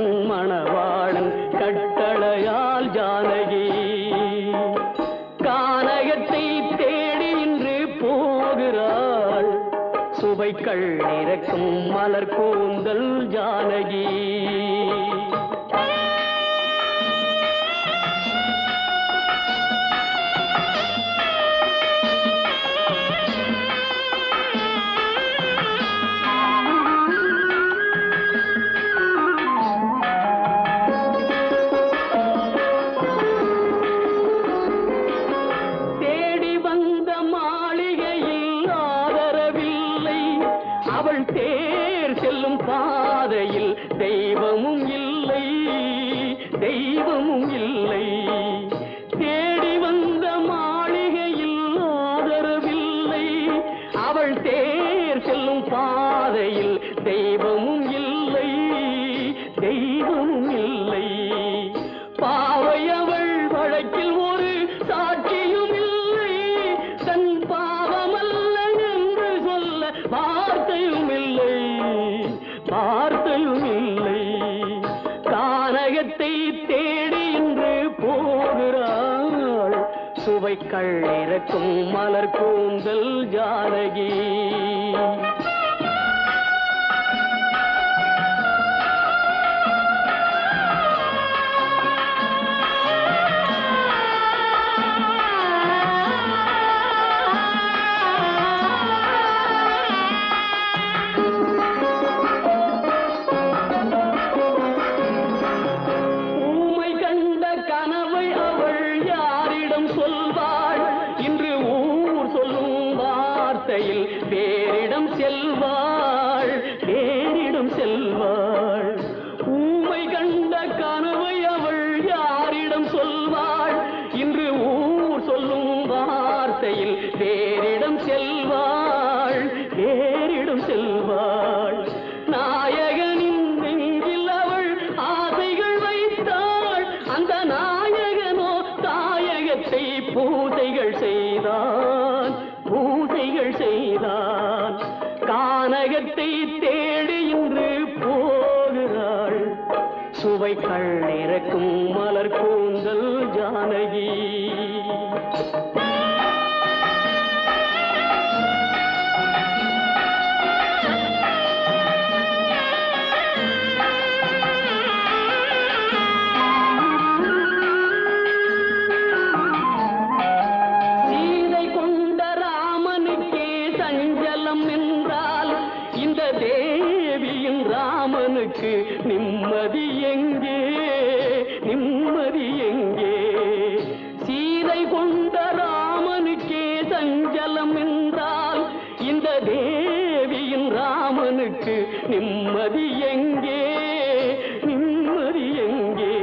தன் மணவாளன் கட்டளையால் ஜானகி கானகத்தை தேடி இன்று போகிறாள். சுவைக்கள் இறக்கும் மலர் கூந்தல் ஜானகி. தேர் செல்லும் பாதையில் தெய்வமும் இல்லை, தெய்வமும் இல்லை. தேடி வந்த மாளிகையில் ஆதரவில்லை. அவள் தேர் செல்லும் பாதையில் தெய்வமும் இல்லை, தெய்வமும் இல்லை. பாவை அவள் வழக்கில் ஒரு சாட்சியும் இல்லை. தன் பாவமல்ல என்று சொல்ல வார்த்தையும் இல்லை, வார்த்தையும் இல்லை. கானகத்தை தேடி இன்று போகிறாள். சுவைக்கள் இறக்கும் மலர் கூந்தல் ஜானகி. வேறிடம் செல்வாள், வேறிடம் செல்வாள். ஊமை கண்ட கனவை அவள் யாரிடம் சொல்வாள்? இன்று ஊர் சொல்லும் வார்த்தையில் வேறிடம் செல்வாள், வேறிடம் செல்வாள். நாயகனின் நெஞ்சில் அவள் ஆசைகள் வைத்தாள். அந்த நாயகனோ தாயகத்தை பூசைகள் செய்தான், பூசைகள் செய்தான். கானகத்தை தேடி இன்று போகிறாள். சுவைக்கள் இறக்கும் மலர் கூந்தல் ஜானகி. ராமனுக்கு நிம்மதி எங்கே, நிம்மதி எங்கே? சீதை கொண்ட ராமனுக்கே சஞ்சலம் என்றால் இந்த தேவியின் ராமனுக்கு நிம்மதி எங்கே, நிம்மதி எங்கே?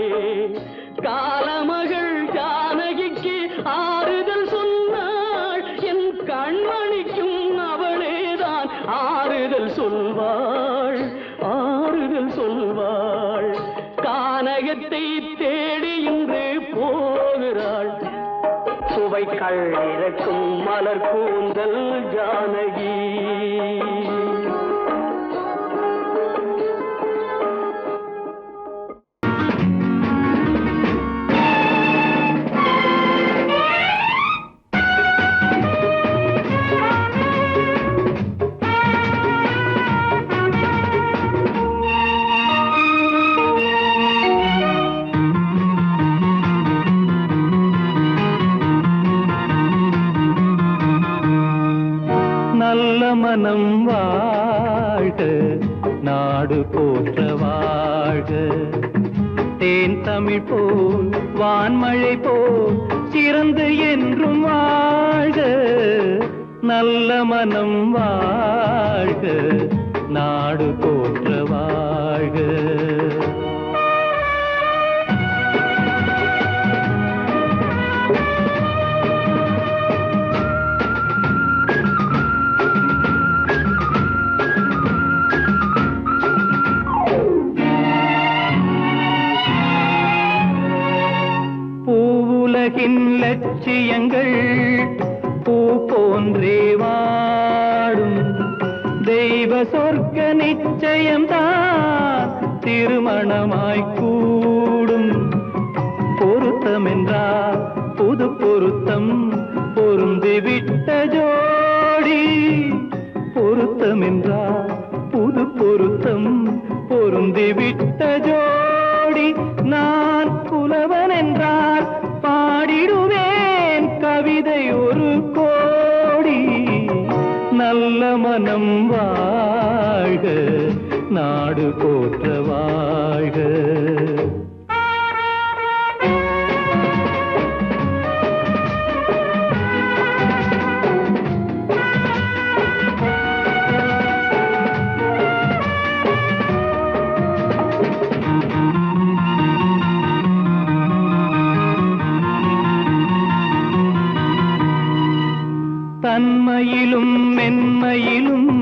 காலமகள் ஜானகிக்கு ஆறுதல் சொன்னாள். என் கண்மணிக்கும் அவளேதான் ஆறுதல் சொல்வாள், ஆறுதல் சொல்வாள். கானகத்தை தேடி இன்று போகிறாள். சுவைக்கள் இறக்கும் மலர் கூந்தல் ஜானகி. மனம் வாழ்க, நாடு போற்ற வாழ்க. தேன் தமிழ் போல் வான்மழை போல் சிறந்து என்றும் வாழ்க. நல்ல மனம் வாழ்க, நாடு போற்ற வாழ்க. லட்சியங்கள் பூ போன்றே வாடும். தெய்வ சொர்க்க நிச்சயம்தான் திருமணமாய் கூடும். பொருத்தம் என்றால் புது பொருத்தம் பொருந்திவிட்ட ஜோடி. பொருத்தம் என்றால் புது பொருத்தம் பொருந்திவிட்ட ஜோடி. நான் புலவன் என்றால் பாடிடுவேன் கவிதை ஒரு கோடி. நல்ல மனம் வாழ்க, நாடு போற்ற வாழ்க. தன்மையிலும் மென்மையிலும்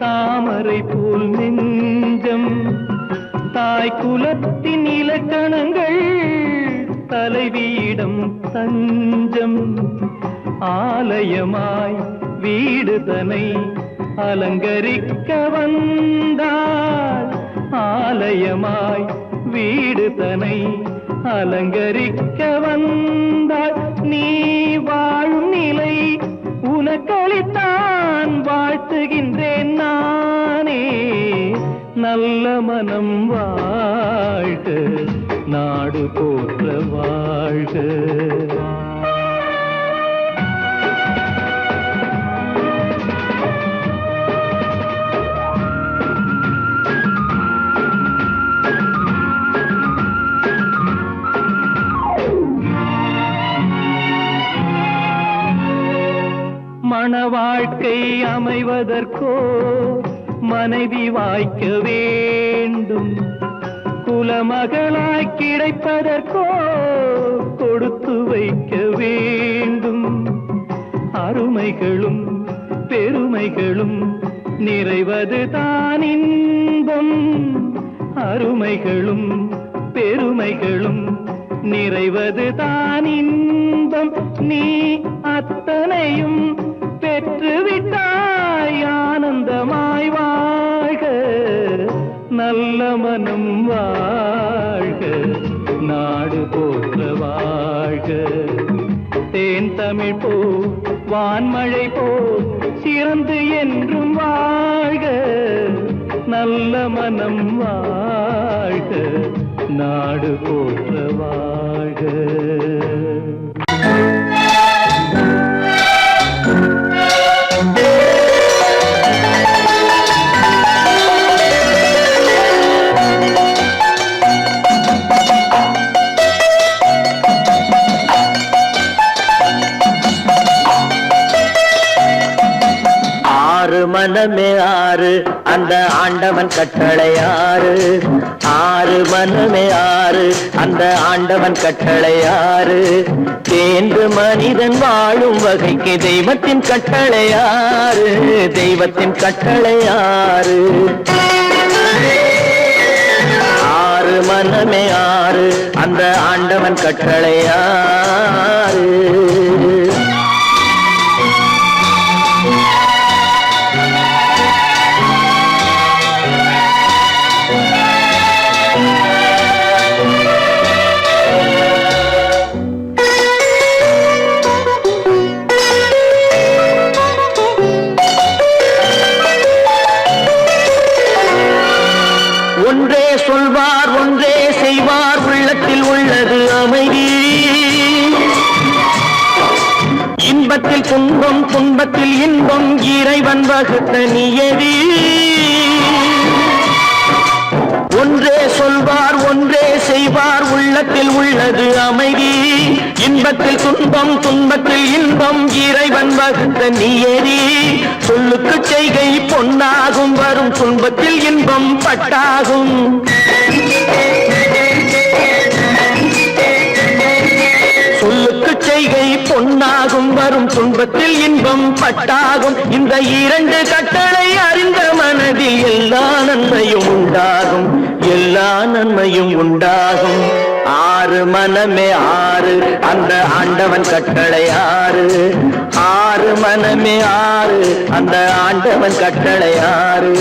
தாமரை போல் நெஞ்சம். தாய் குலத்தின் இலக்கணங்கள் தலைவியிடம் தஞ்சம். ஆலயமாய் வீடுதனை அலங்கரிக்க வந்தாள். ஆலயமாய் வீடுதனை அலங்கரிக்க வந்தாள். நீ வாழும் நிலை உனக்களித்தான் வாழ்த்துகின்றேன் நானே. நல்ல மனம் வாழ்க, நாடு போற்ற வாழ்க. மண வாழ்க்கை அமைவதற்கோ மனைவி வாய்க்க வேண்டும். குலமகளாய் கிடைப்பதற்கோ கொடுத்து வைக்க வேண்டும். அருமைகளும் பெருமைகளும் நிறைவது தான் இன்பம். அருமைகளும் பெருமைகளும் நிறைவது தான் இன்பம். நீ அத்தனையும் பெற்றுவிட்டாய் ஆனந்தமாய் வாழ்க. நல்ல மனம் வாழ்க, நாடு போற்ற வாழ்க. தேன் தமிழ் போ வான்மழை போ சிறந்து என்றும் வாழ்க. நல்ல மனம் வாழ்க, நாடு போற்ற வாழ்க. மனமே ஆறு அந்த ஆண்டவன் கட்டளை ஆறு. ஆறு மனமே ஆறு அந்த ஆண்டவன் கட்டளை ஆறு. தேர்ந்து மனிதன் வாழும் வகைக்கு தெய்வத்தின் கட்டளை ஆறு. தெய்வத்தின் கட்டளை ஆறு. ஆறு மனமே ஆறு அந்த ஆண்டவன் கட்டளை ஆறு. ஒன்றே சொல்வார் ஒன்றே செய்வார் உள்ளத்தில் உள்ளது அமைதி. இன்பத்தில் துன்பம் துன்பத்தில் இன்பம் இறைவன் வகுத்த நியதி. ஒன்றே சொல்வார் ஒன்றே செய்வார் உள்ளத்தில் உள்ளது அமைதி. இன்பத்தில் துன்பம் துன்பத்தில் இன்பம் இறைவன் வகுத்த நியதி. சொல்லுக்கு செய்கை பொன்னாகும் வரும் துன்பத்தில் இன்பம் பட்டாகும். சொல்லுக்கு செய்கை பொன்னாகும் வரும் துன்பத்தில் இன்பம் பட்டாகும். இந்த இரண்டு கட்டளை அறிந்த மனதில் எல்லா நன்மையும் உண்டாகும். எல்லா நன்மையும் உண்டாகும். ஆறு மனமே ஆறு அந்த ஆண்டவன் கட்டளை ஆறு. ஆறு மனமே ஆறு அந்த ஆண்டவன் கட்டளை ஆறு.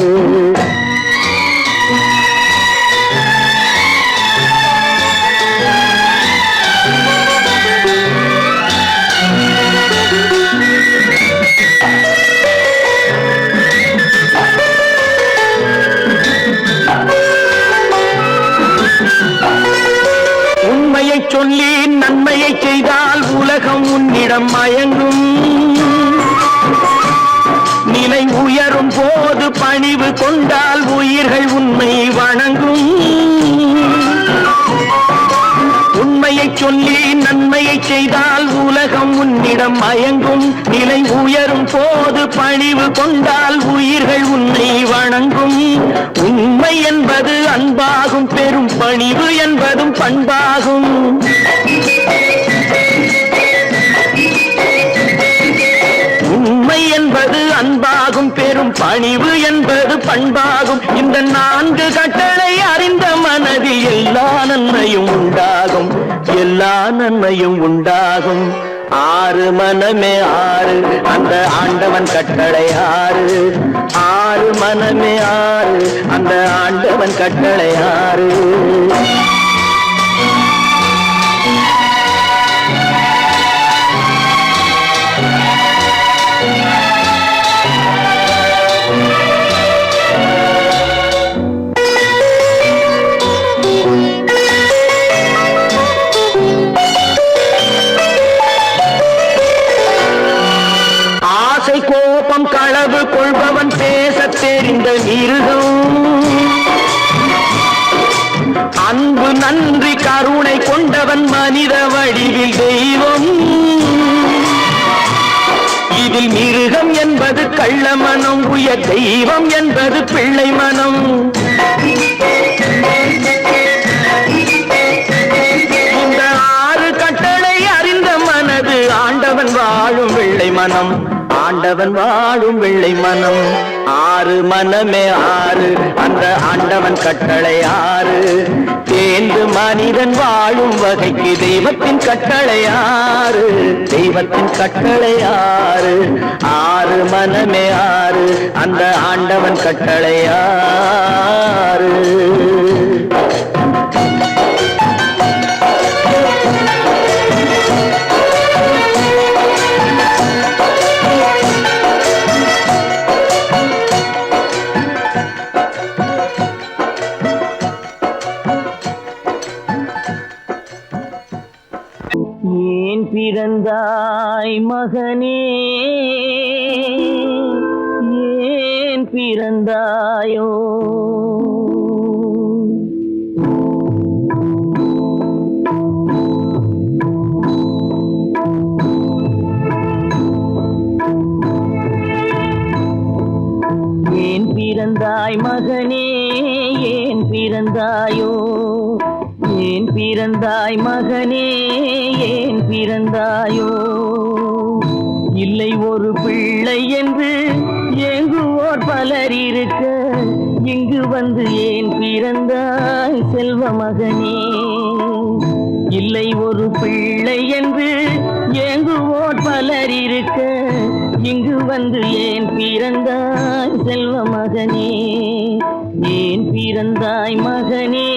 சொல்லி நன்மையை செய்தால் உலகம் உன்னிடம் மயங்கும். நிலை உயரும் போது பணிவு கொண்டால் உயிர்கள் உன்னை வணங்கும். உண்மையை சொல்லி நன்மையை செய்தால் உலகம் உன்னிடம் மயங்கும். நிலை உயரும் போது பணிவு கொண்டால் உயிர்கள் உன்னை வணங்கும். உண்மை என்பது அன்பாகும், பெரும் பணிவு என்பதும் பண்பாகும். உண்மை என்பது அன்பாகும், பெரும் பணிவு என்பது பண்பாகும். இந்த 4 கட்டளை அறிந்த மனதில் எல்லா நன்மையும் உண்டாகும், எல்லா நன்மையும் உண்டாகும். 6 மனமே 6 அந்த ஆண்டவன் கட்டளை 6. 6 மனமே 6 அந்த ஆண்டவன் கட்டளை 6. கோபம் களவு கொள்பவன் பேசத் தெரிந்த மிருகம். அன்பு நன்றி கருணை கொண்டவன் மனித வடிவில் தெய்வம். இதில் மிருகம் என்பது கள்ள மனம், உயர் தெய்வம் என்பது பிள்ளை மனம். இந்த 6 கட்டளை அறிந்த மனது ஆண்டவன் வாழும் வெள்ளை மனம், ஆண்டவன் வாழும் வெள்ளை மனம். 6 மனமே 6 அந்த ஆண்டவன் கட்டளை 6. தேர்ந்து மனிதன் வாழும் வகைக்கு தெய்வத்தின் கட்டளை 6, தெய்வத்தின் கட்டளை 6. 6 மனமே 6 அந்த ஆண்டவன் கட்டளை 6. ஏன் பிறந்தாய் மகனே, ஏன் பிறந்தாயோ? ஏன் பிறந்தாய் மகனே, ஏன் பிறந்தாயோ? ஏன் பிறந்தாய் மகனே, ஏன் பிறந்தாயோ? இல்லை ஒரு பிள்ளை என்று ஏங்குவோர் பலர் இருக்க, இங்கு வந்து ஏன் பிறந்தாய் செல்வ மகனே? இல்லை ஒரு பிள்ளை என்று ஏங்குவோர் பலர் இருக்க, இங்கு வந்து ஏன் பிறந்தாய் செல்வ மகனே? ஏன் பிறந்தாய் மகனே,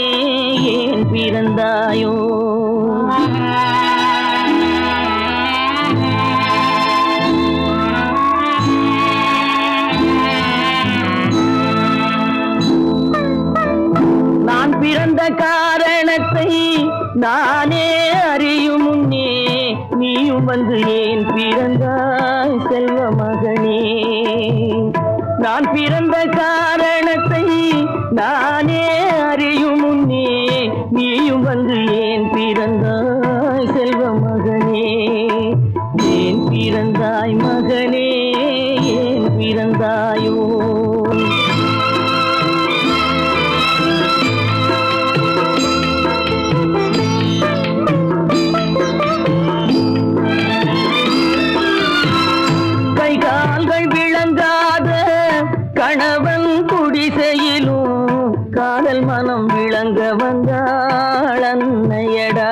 ஏன் பிறந்தாயோ? நான் பிறந்த காரணத்தை நானே அறியும் முன்னே, நீயும் வந்து ஏன் பிறந்தாய் செல்வ மகனே? நான் பிறந்த காரணத்தை நானே அறியும் முன்னே, நீயும் வந்து ஏன் பிறந்தாய் செல்வ மகனே? ஏன் பிறந்தாய் மகனே, ஏன் பிறந்தாயோ? கை கால்கள் விளங்காத கணவன் குடிசையிலும் காதல் மனம் விளங்க வந்தாள் அன்னையடா.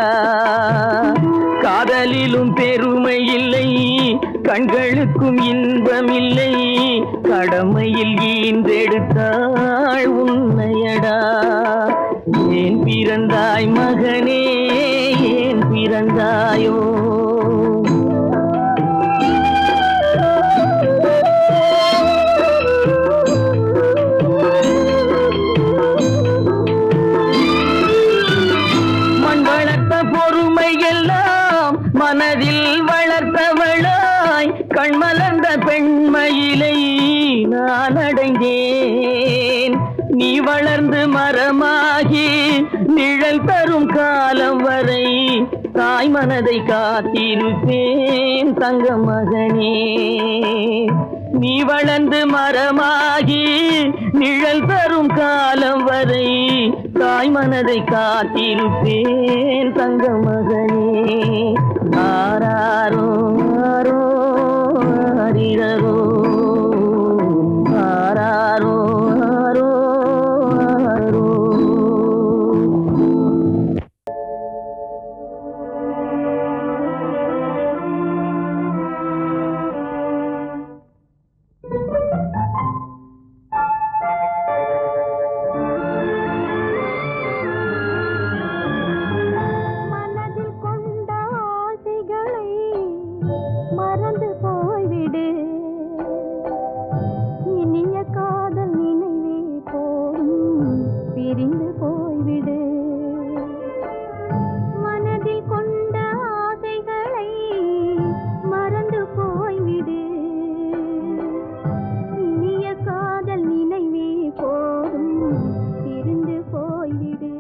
காதலிலும் பெருமை இல்லை, கண்களுக்கும் இன்பமில்லை, கடமையில் ஈன்றெடுத்தாள் உன்னையடா. ஏன் பிறந்தாய் மகனே, ஏன் பிறந்தாயோ? பொறுமை கண்மலர்ந்த பெண்மயிலை நான் அடைந்தேன். நீ வளர்ந்து மரமாகி நிழல் தரும் காலம் வரை தாய் மனதை காத்திருப்பேன் தங்க மகனே. நீ வளர்ந்து மரமாகி நிழல் தரும் காலம் வரை தாய் மனதை காத்திருப்பேன் தங்க மகனே. ஆராரோ ஆரோ ஆரிரரோ ஆராரோ ஆரோ ஆரோ. மனதில் கொண்ட ஆசைகளை மறந்து போய்விடு. இனிய காதல் நினைவே போதும் பிரிந்து போய்விடு. மனதில் கொண்ட ஆசைகளை மறந்து போய்விடு. இனிய காதல் நினைவே போதும் பிரிந்து போய்விடு.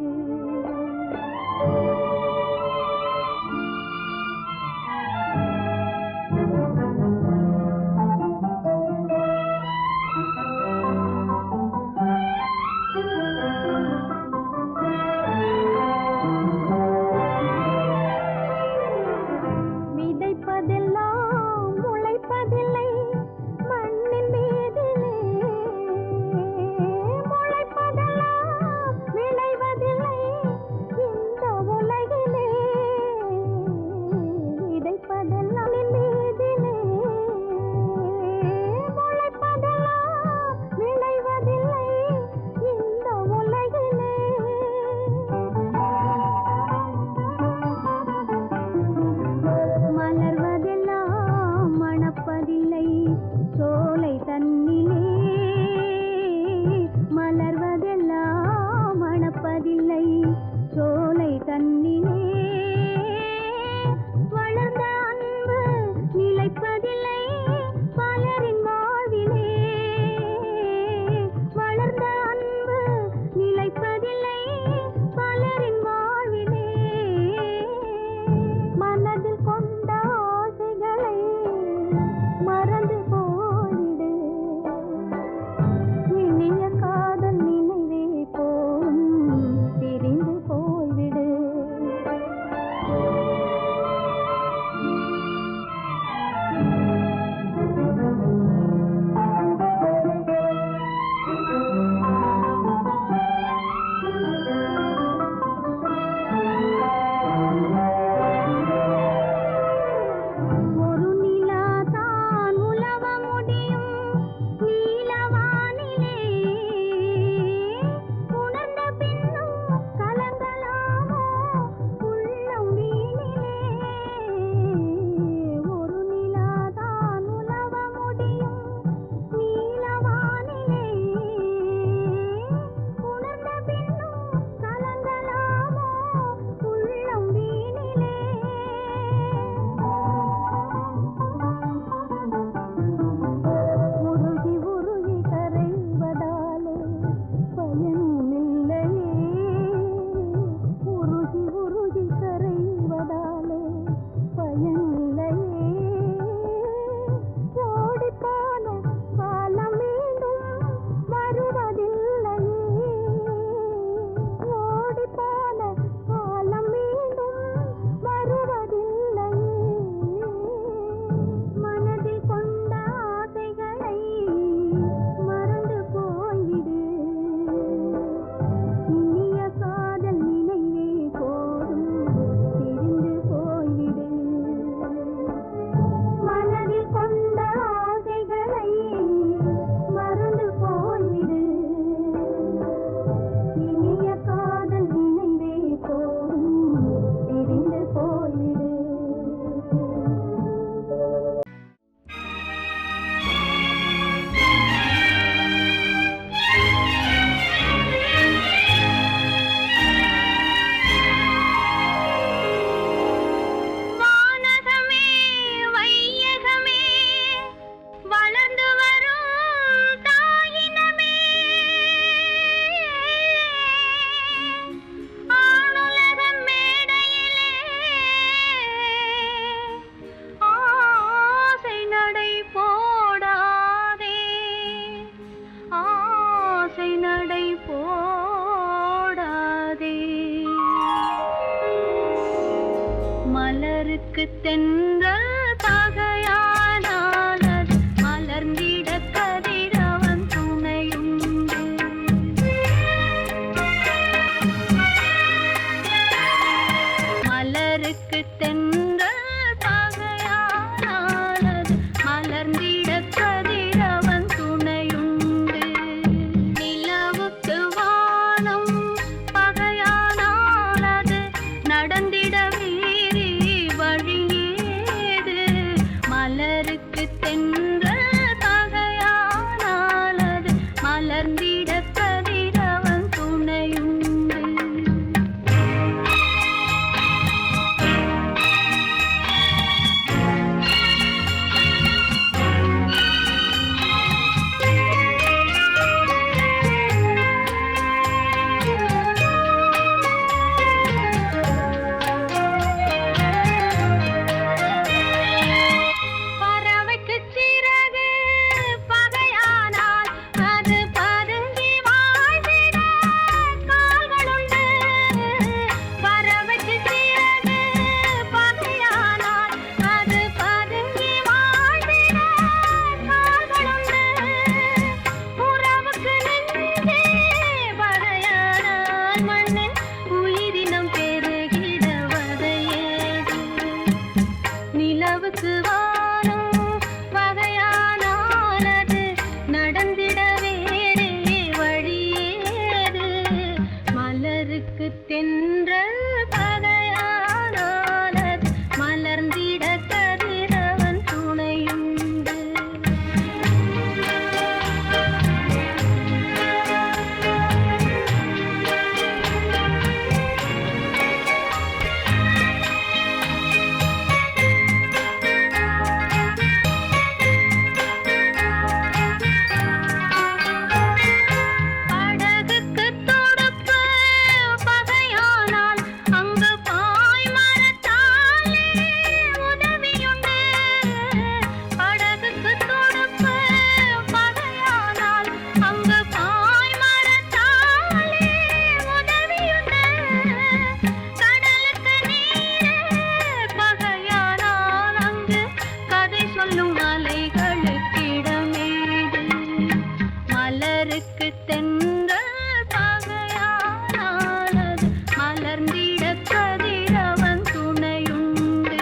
விதைப்பதெல்லாம் முளைப்பதில்லை மண்ணின் மீதிலே. முளைப்பதெல்லாம் விளைவதில்லை இந்த உலகிலே. விதைப்பதெல்லாம் மீதிலே. முளைப்பதெல்லாம் விளைவதில்லை இந்த உலகிலே. மலர்வதெல்லாம் மணப்பதில்லை சோலை தன்னிலே. மலர்வதெல்லாம் மணப்பதில்லை சோலை தன்னிலே. வளர்ந்த அன்பு நிலைப்பதில்லை பலரின் வாழ்விலே. வளர்ந்த அன்பு நிலைப்பதில்லை பலரின் வாழ்விலே. மனதில் கொண்ட ஆசைகளை மறந்து போய்விடு. இனிய காதல் நினைவே போதும் பிரிந்து போய்விடு. மலருக்கு தென்றல் பகையானால் அது மலர்ந்திட கதிரவன் துணையுண்டு. மலருக்கு தென்றல் பகையானால் அது மலர்ந்திட கதிரவன் துணையுண்டு. நிலவுக்கு வானம் பகையானால் அது நடந்திட வேறே வழியேது. மலருக்கு தென்றல் பகையானால் அது மலர்ந்திட கதிரவன் துணையுண்டு. பறவைக்கு சிறகு பகையானால் அது பதுங்கி வாழ்ந்திட கால்களுண்டு. பறவைக்கு சிறகு பகையானால் அது பதுங்கி வாழ்ந்திட கால்களுண்டு. உறவுக்கு நெஞ்சே பகையானால் மண்ணின் உயிரினம் பெருகிட வதையேது. நிலவுக்கு வானம் பகையானால் அது நடந்திட வேறே வழியேது. மலருக்கு தென்றல் பகையானால் அது மலர்ந்திட கதிரவன் துணையுண்டு. படகுக்கு துடுப்பு பகையானால் அங்கு பாய்மரத்தாலே உதவியுண்டு. படகுக்கு துடுப்பு பகையானால் அங்கு பாய்மரத்தாலே உதவியுண்டு. கடலுக்கு நீரே பகையானால் அங்கு கதை சொல்லும் அலைகளுக்கிடமேது. மலருக்கு தென்றல் பகையானால் அது மலர்ந்திட கதிரவன் துணையுண்டு.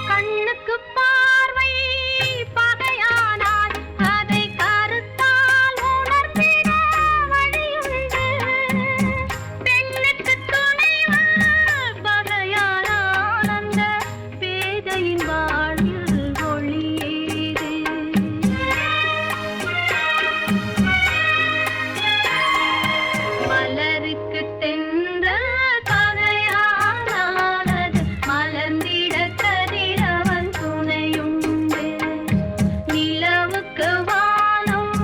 கண்ணுக்கு பார்வை பகையானால் அதை கருத்தால் உணர்ந்திட வழியுண்டு. பெண்ணுக்கு துணைவன் பகையானால் அந்த பேதையின் வாழ்வில் ஒளியேது. மலருக்கு தென்றல் பகையானால் அது மலர்ந்திட கதிரவன் துணையுண்டு. நிலவுக்கு வானம்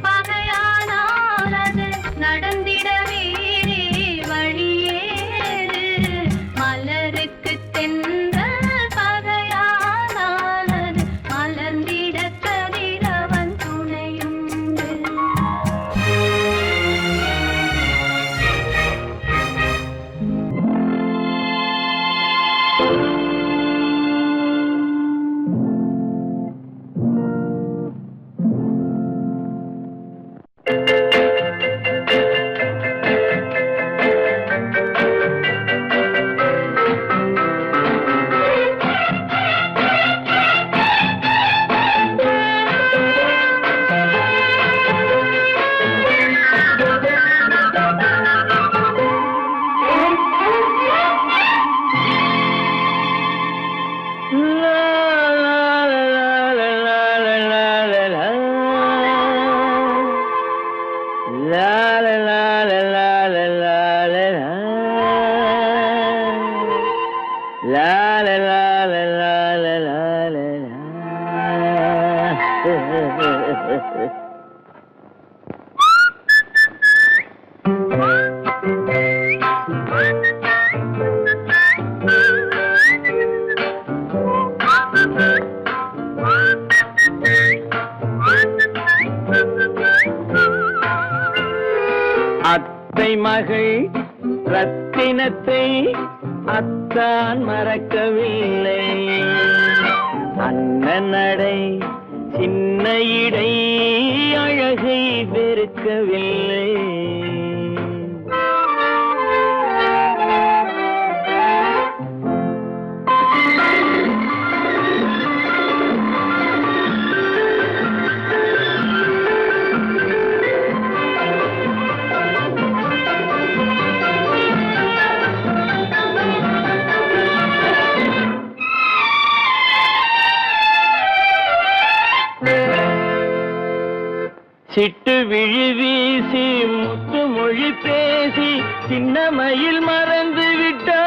பகையானால் அது நடந்திட வேறே வழியேது. மலருக்கு தென்றல் பகையானால் அது மலர்ந்திட கதிரவன் துணையுண்டு. அத்தை மகள் ரத்தினத்தை அத்தான் மறக்கவில்லை. அண்ணன் நடை சின்ன இடை அழகை வெறுக்கவில்லை. சிட்டு விழி வீசி முத்து மொழி பேசி சின்னமையில் மறந்து விட்டார்.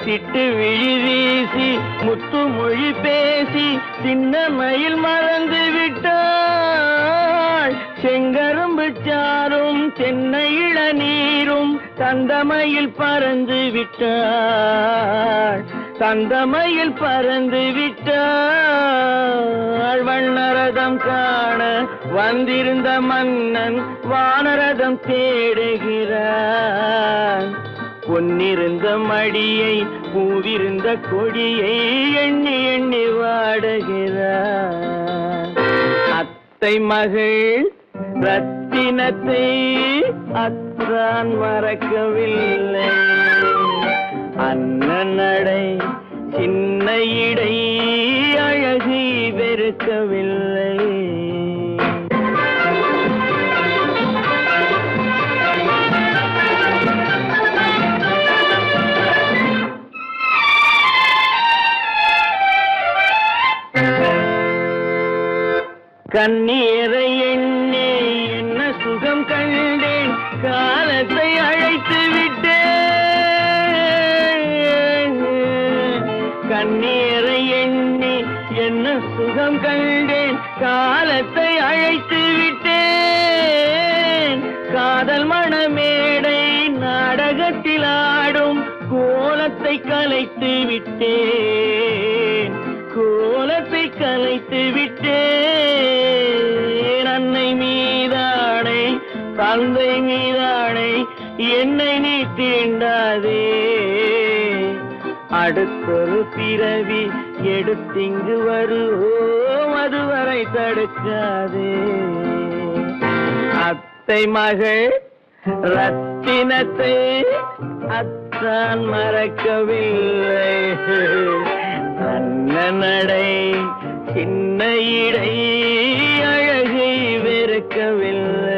சிட்டு விழி வீசி முத்து மொழி பேசி சின்னமையில் மறந்து விட்டாள். செங்கரும்பு சாரும் தென்னை இளநீரும் தந்தமையில் பறந்து விட்டாள். தந்தமையில் பறந்து விட்டாள். வண்ணரதம் காண வந்திருந்த மன்னன் வானரதம் தேடுகிறார். பொன்னிருந்த மடியை பூவிருந்த கொடியை எண்ணி எண்ணி வாடுகிறார். அத்தை மகள் ரத்தினத்தை அத்தான் மறக்கவில்லை. அண்ணன் நடை சின்ன இடை அழகை வெறுக்கவில்லை. கண்ணீரை எண்ணி என்ன சுகம் கண்டேன், காலத்தை அழைத்து விட்டேன். கண்ணீரை எண்ணி என்ன சுகம் கண்டேன், காலத்தை அழைத்து விட்டேன். காதல் மணமேடை நாடகத்தில் ஆடும் கோலத்தை கலைத்து விட்டேன். கோலத்தை கலைத்து விட்டேன். அன்னை மீதானை தந்தை மீதானை என்னை நீ தீண்டாதே. அடுத்தொரு பிறவி எடுத்திங்கு வருவோம், அதுவரை தடுக்காதே. அத்தை மகள் ரத்தினத்தை அத்தான் மறக்கவில்லை. அண்ணன் நடை சின்ன இடை அழகை வெறுக்கவில்லை.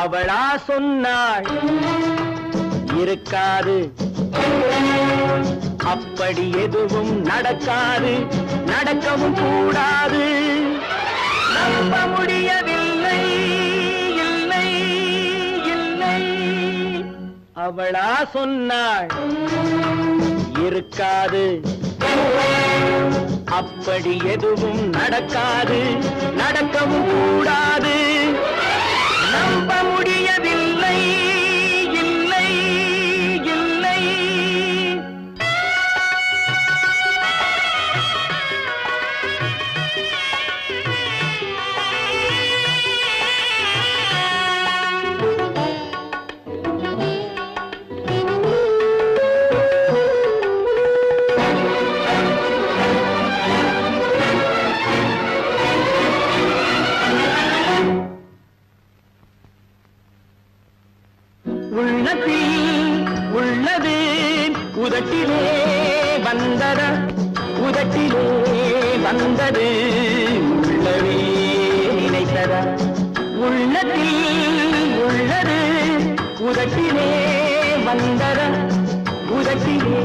அவளா சொன்னாள் இருக்காது, அப்படி எதுவும் நடக்காது, நடக்கவும் கூடாது. நம்ப முடியவில்லை, இல்லை இல்லை. அவளா சொன்னாள் இருக்காது, அப்படி எதுவும் நடக்காது, நடக்கவும் கூடாது. நம்ப முடியவில்லை, இல்லை இல்லை. உள்ளது உதட்டிலே வந்ததா, உதட்டிலே வந்தது உள்ளவே நினைத்ததா. உள்ளத்தில் உள்ளது உதட்டிலே வந்ததா, உதட்டிலே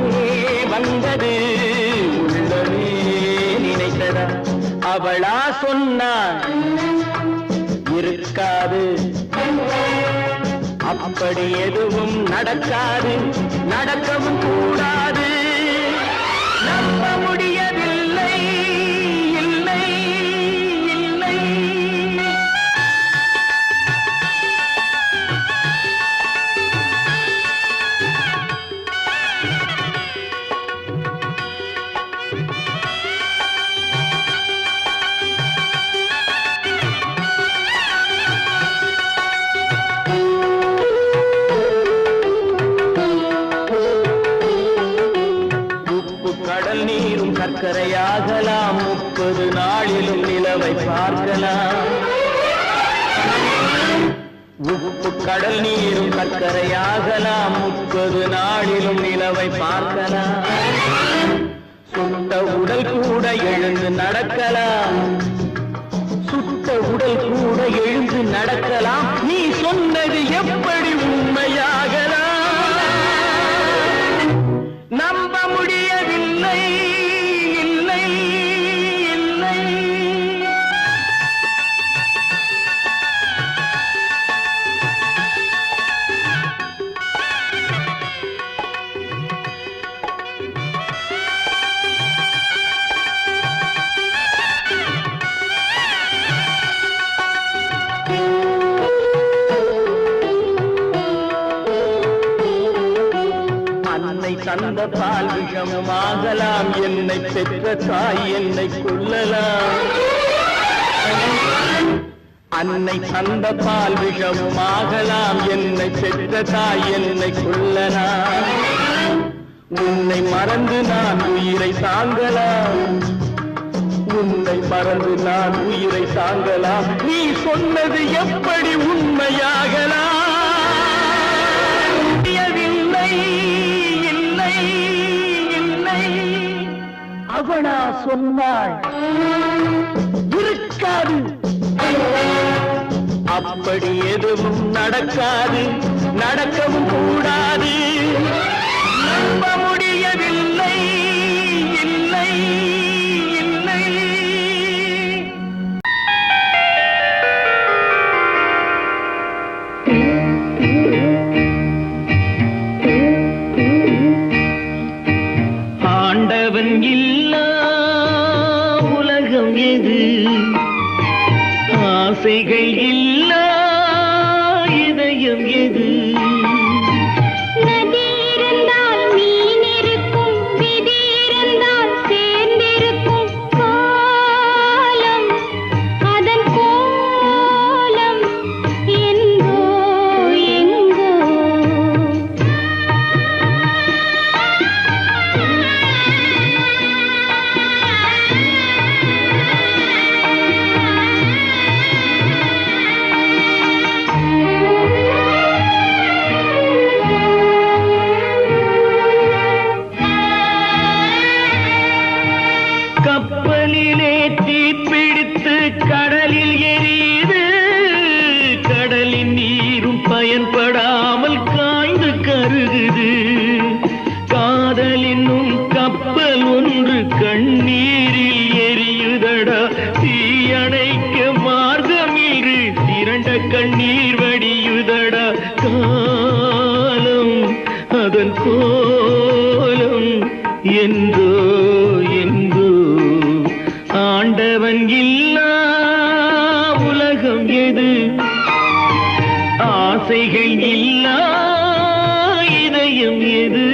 வந்தது உள்ளவே நினைத்ததா. அவளா சொன்னாள் இருக்காது, அப்படி எதுவும் நடக்காது, நடக்கவும் கூடாது. நம்ப முடியவில்லை, இல்லை சர்க்கரையாகலாம் 30 நாளிலும் நிலவை பார்க்கலாம் உப்பு கடல் நீரும் சர்க்கரையாகலாம் 30 நாளிலும் நிலவை பார்க்கலாம் சுட்ட உடல் கூட எழுந்து நடக்கலாம் சுட்ட உடல் கூட எழுந்து நடக்கலாம் நீ சொன்னது எப்படி உண்மையாகலாம் நம்ப முடியவில்லை இல்லை இல்லை தந்த பால் விஷமாகலாம் என்னை பெற்ற தாய் என்னை கொல்லலாம் அன்னை தந்த பால் விஷமாகலாம் என்னை பெற்ற தாய் என்னை கொல்லலாம் உன்னை மறந்து நான் உயிரை தாங்கலாம் உன்னை மறந்து நான் உயிரை தாங்கலாம் நீ சொன்னது எப்படி உண்மையாகலாம் அவனா சொன்னாள் இருக்காது அப்படி எதுவும் நடக்காது நடக்கவும் கூடாது நம்ப முடியவில்லை இல்லை இல்லை ஆண்டவன் இல்லா உலகம் எது ஆசைகள் இல்லா இதயம் எது நதி இருந்தால் மீன் இருக்கும் விதி இருந்தால் சேர்ந்திருக்கும் காலம் அதன் கோலம் எங்கோ எங்கோ கப்பலிலே தீப்பிடித்து கடலில் எரியுது கடலின் நீரும் பயன்படாமல் காய்ந்து கருகுது காதலினும் கப்பல் ஒன்று கண்ணீரில் எரியுதடா தீயணைக்க மார்க்கமில்லை திரண்ட கண்ணீர் வடியுதடா காலம் அதன் கோலம் என்றோ எங்கோ ஆண்டவன் இல்லா உலகம் எது ஆசைகள் இல்லா இதயம் எது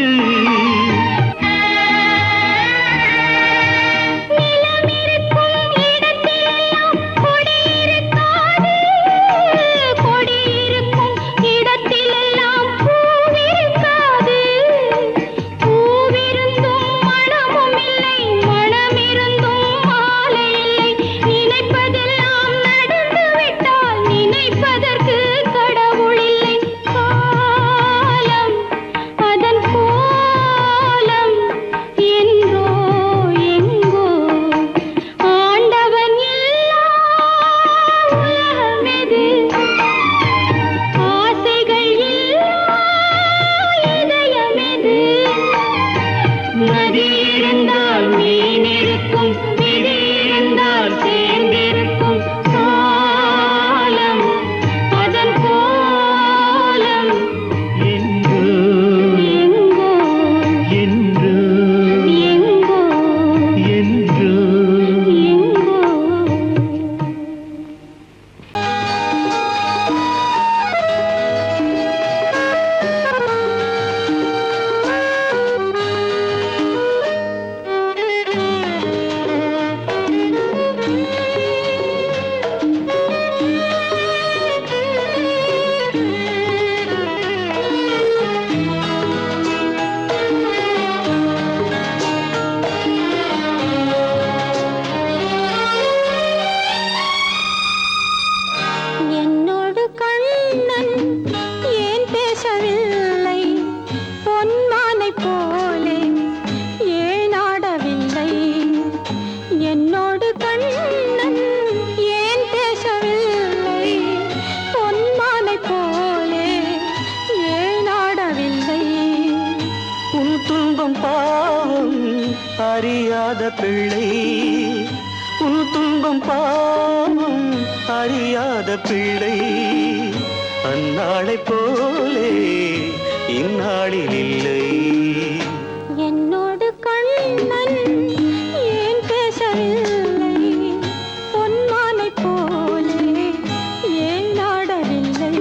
நிலமிருக்கும் இடத்திலெல்லாம் கொடி இருக்காது கொடி இருக்கும் இடத்திலெல்லாம் பூவிருக்காது பூவிருந்தும் மனமும் இல்லை மனமிருந்தும் மாலை இல்லை நினைப்பதெல்லாம் நடந்து விட்டால் நினைப்பதற்கு கடவுள் இல்லை காலம் அதன் கோலம் என்றோ எங்கோ ஆண்டவன் இல்லா உலகம் எது ஆசைகள் இல்லா இதயம் எது நதி இருந்தால் மீன் இருக்கும் விதி இருந்தால் சேர்ந்திருக்கும் காலம் அதன் கோலம் எங்கோ எங்கோ என்றோ எங்கோ என்றோ எங்கோ அறியாத பிள்ளை உன் துன்பம் பாவம் அறியாத பிள்ளை அந்நாளைப் போலே இந்நாளில் இல்லை. என்னோடு கண்ணன் ஏன் பேசவில்லை? பொன்மானைப் போலே ஏன் நாடவில்லை?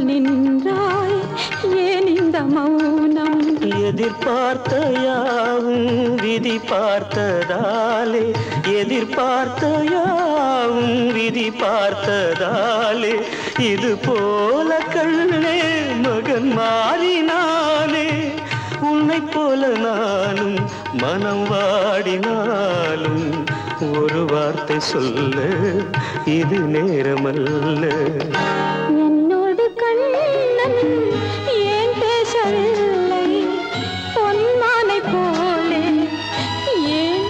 நின்றாய் ஏன் இந்த மௌனம்? எதிர்பார்த்த யாவும் விதி பார்த்ததாலே எதிர்பார்த்த யாவும் விதி பார்த்ததாலே இது போல கண்ணே மகன் மாறினானே. உன்னைப் போல நானும் மனம் வாடினாலும் ஒரு வார்த்தை சொல்ல இது நேரமல்ல. என்னோடு கண்ணன் ஏன் பேசவில்லை? பொன்மானைப் போலே ஏன்?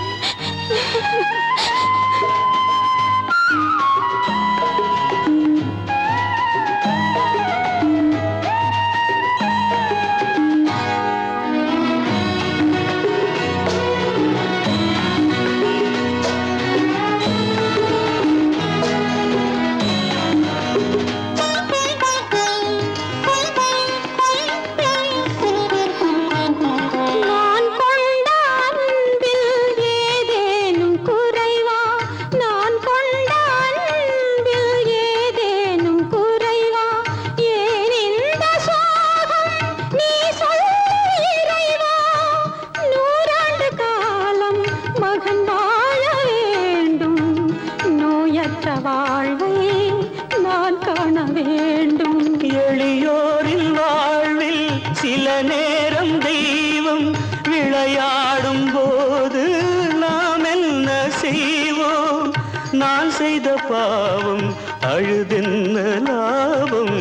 வாழ்வை நான் காண வேண்டும். எளியோரின் வாழ்வில் சில நேரம் தெய்வம் விளையாடும் போது நாம் என்ன செய்வோம்? நான் செய்த பாவம் அழுதென்ன லாபம்?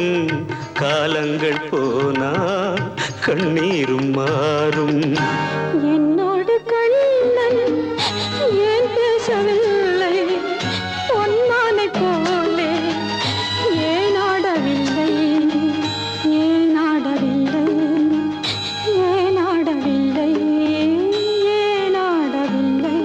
காலங்கள் போனா கண்ணீரும் மாறும். என்னோடு கண்ணன் ஏன் பேசவில்லை? பொன்மானைப் போலே ஏன் ஆடவில்லை? ஏன் ஆடவில்லை? ஏன் ஆடவில்லை? ஏன் ஆடவில்லை?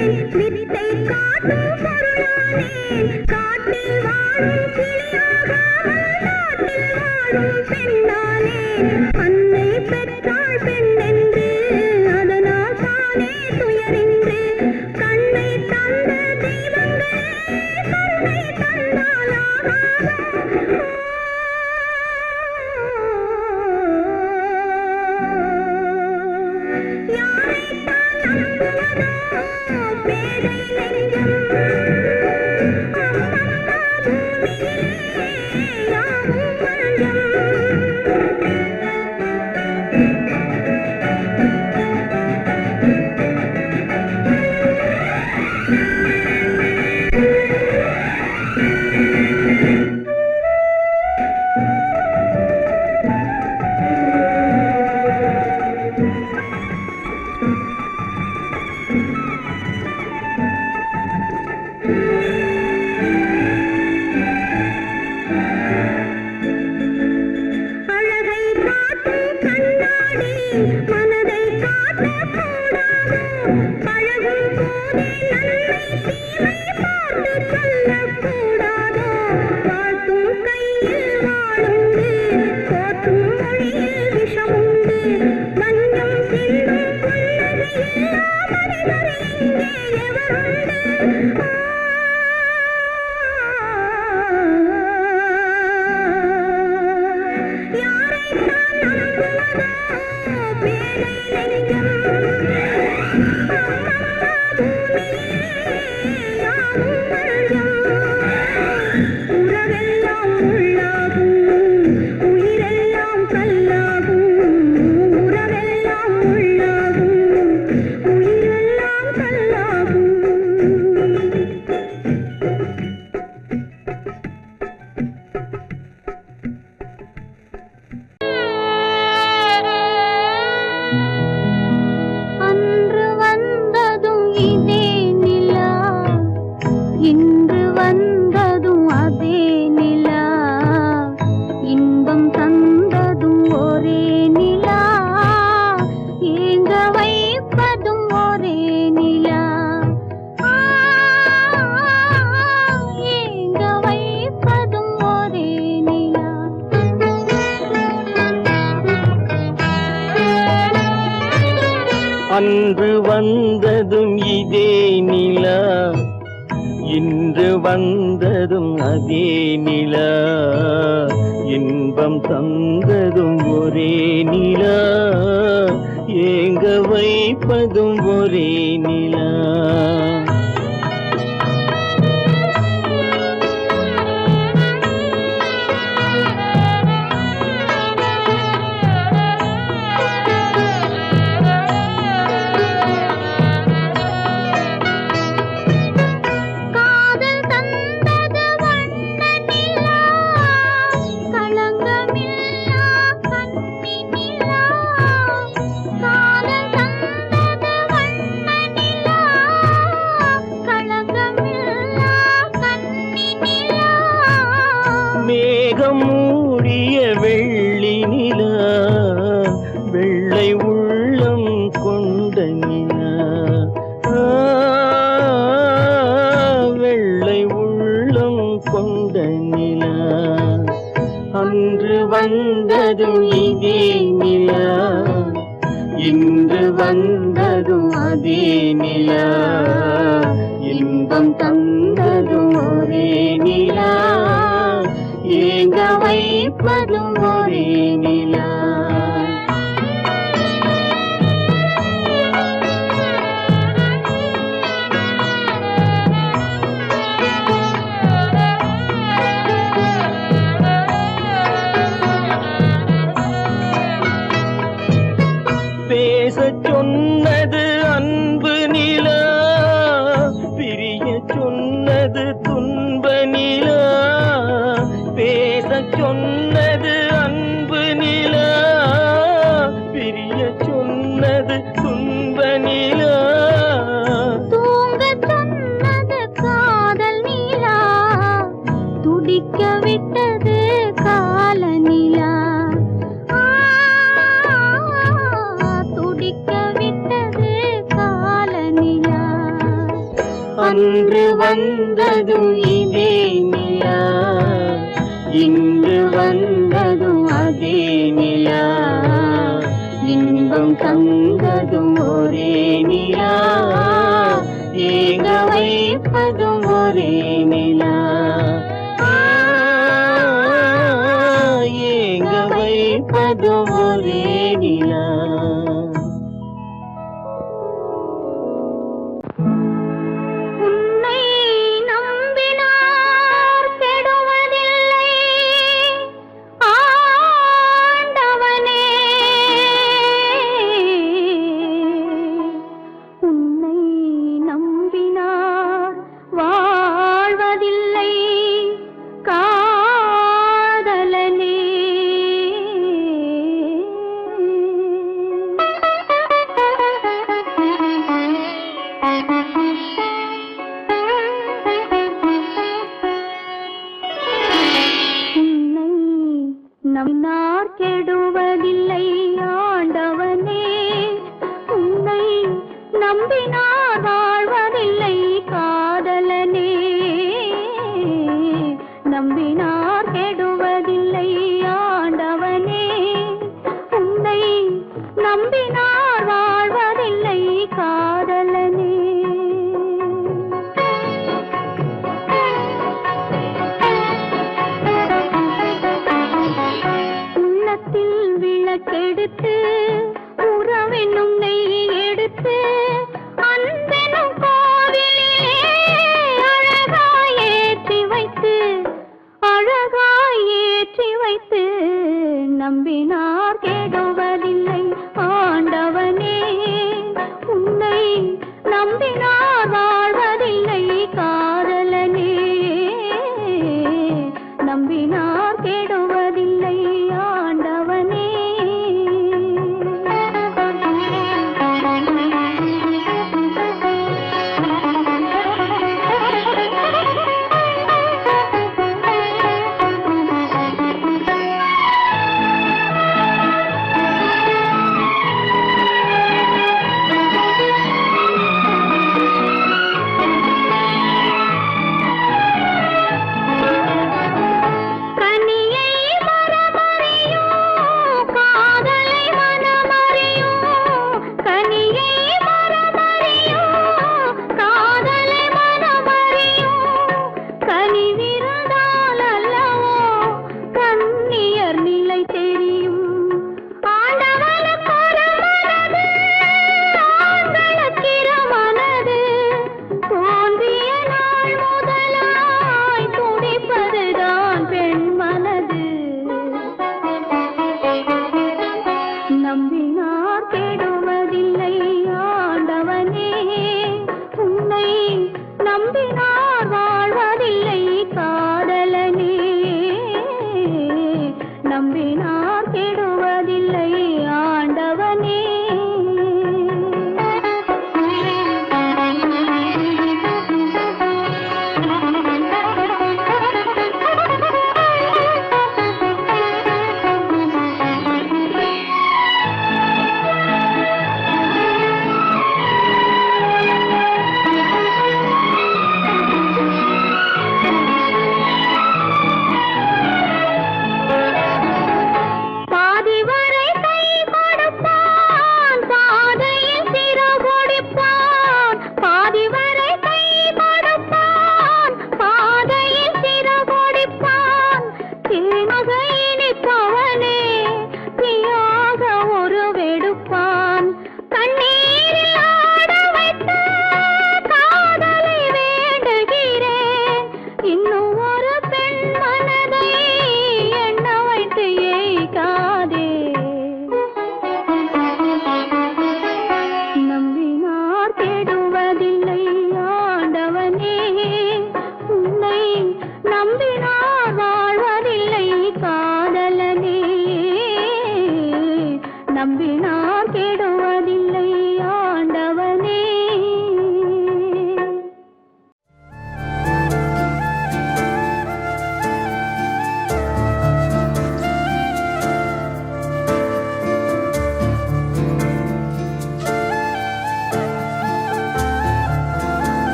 வித்தை காட்டும் பொருளானேன் காட்டில் வாழும் கிளியாகாமல் நாட்டில் வாழும் பெண்ணானே அன்னை பெற்றாள் பெண் என்று அதனால் தானே துயரின்று கண்ணை தந்த தெய்வங்களே கருணை தந்தாலாகாதோ யாரைத்தான் நம்புவதோ பேதை நெஞ்சம் அம்மம்மா பூமியிலே யாவும் மஞ்சம் அழகை காட்டும் கண்ணாடி மனதை காட்டக்கூடாதோ பழகும் போதே நன்மை தீமை பார்த்து சொல்லக்கூடாதோ வாழ்த்தும் கையில் வாழுண்டு போற்றும் மொழியில் விஷமுண்டு மஞ்சம் சிந்தும் புன்னகையில்லா மனிதர் இங்கே எவருண்டு யாரைத்தான் நம்புவதோ பேதை நெஞ்சம் அம்மம்மா பூமியிலே யாவும் மஞ்சம் உறவெல்லாம் உள்ளாகும் உயிரெல்லாம் கல்லாகும் உறவெல்லாம் உள்ளாகும் உயிரெல்லாம் கல்லாகும் அன்று வந்ததும் இதே நிலா இன்று வந்ததும் அதே நிலா இன்பம் தந்ததும் ஒரே நிலா ஏங்க வைப்பதும் ஒரே நிலா ஏங்க வைப்பதும் ஒரே நிலா அன்று வந்ததும் இதே நிலா இன்று வந்ததும் அதே நிலா இன்பம் தந்ததும் ஒரே நிலா ஏங்க வைப்பதும் ஒரே நிலா காதல் தந்தது வண்ண நிலா களங்கமில்லா கண்ணி நிலா காதல் தந்தது வண்ண நிலா களங்கமில்லா கண்ணி நிலா மேகம் மூடிய வெள்ளி நிலா வெள்ளை உள்ளம் கொண்ட நிலா வெள்ளை உள்ளம் கொண்ட நிலா அன்று வந்ததும் இதே நிலா இன்று வந்ததும் அதே நிலா இன்பம் தந்ததும் ஒரே நிலா ஏங்க வைப்பதும் ஒரே நிலா பேசச் சொன்னது அன்பு நிலா பிரிய சொன்ன அன்று வந்ததும் இதே நிலா, இன்று வந்ததும் அதே நிலா, இன்பம் தந்ததும் ஒரே நிலா, ஏங்க வைப்பதும் ஒரே நிலா, ஏங்க வைப்பதும் ஒரே நிலா. உன்னை நம்பினார் கெடுவதில்லை ஆண்டவனே, உன்னை நம்பினார் வாழ்வதில்லை காதலனே. உன்னை நம்பினார் கெடுவதில்லை ஆண்டவனே, உன்னை நம்பினார் வாழ்வதில்லை காதலனே, நம்பினார் கெடுவதில்லை ஆண்டவனே, உன்னை நம்பினார் வாழ்வதில்லை காதலனே.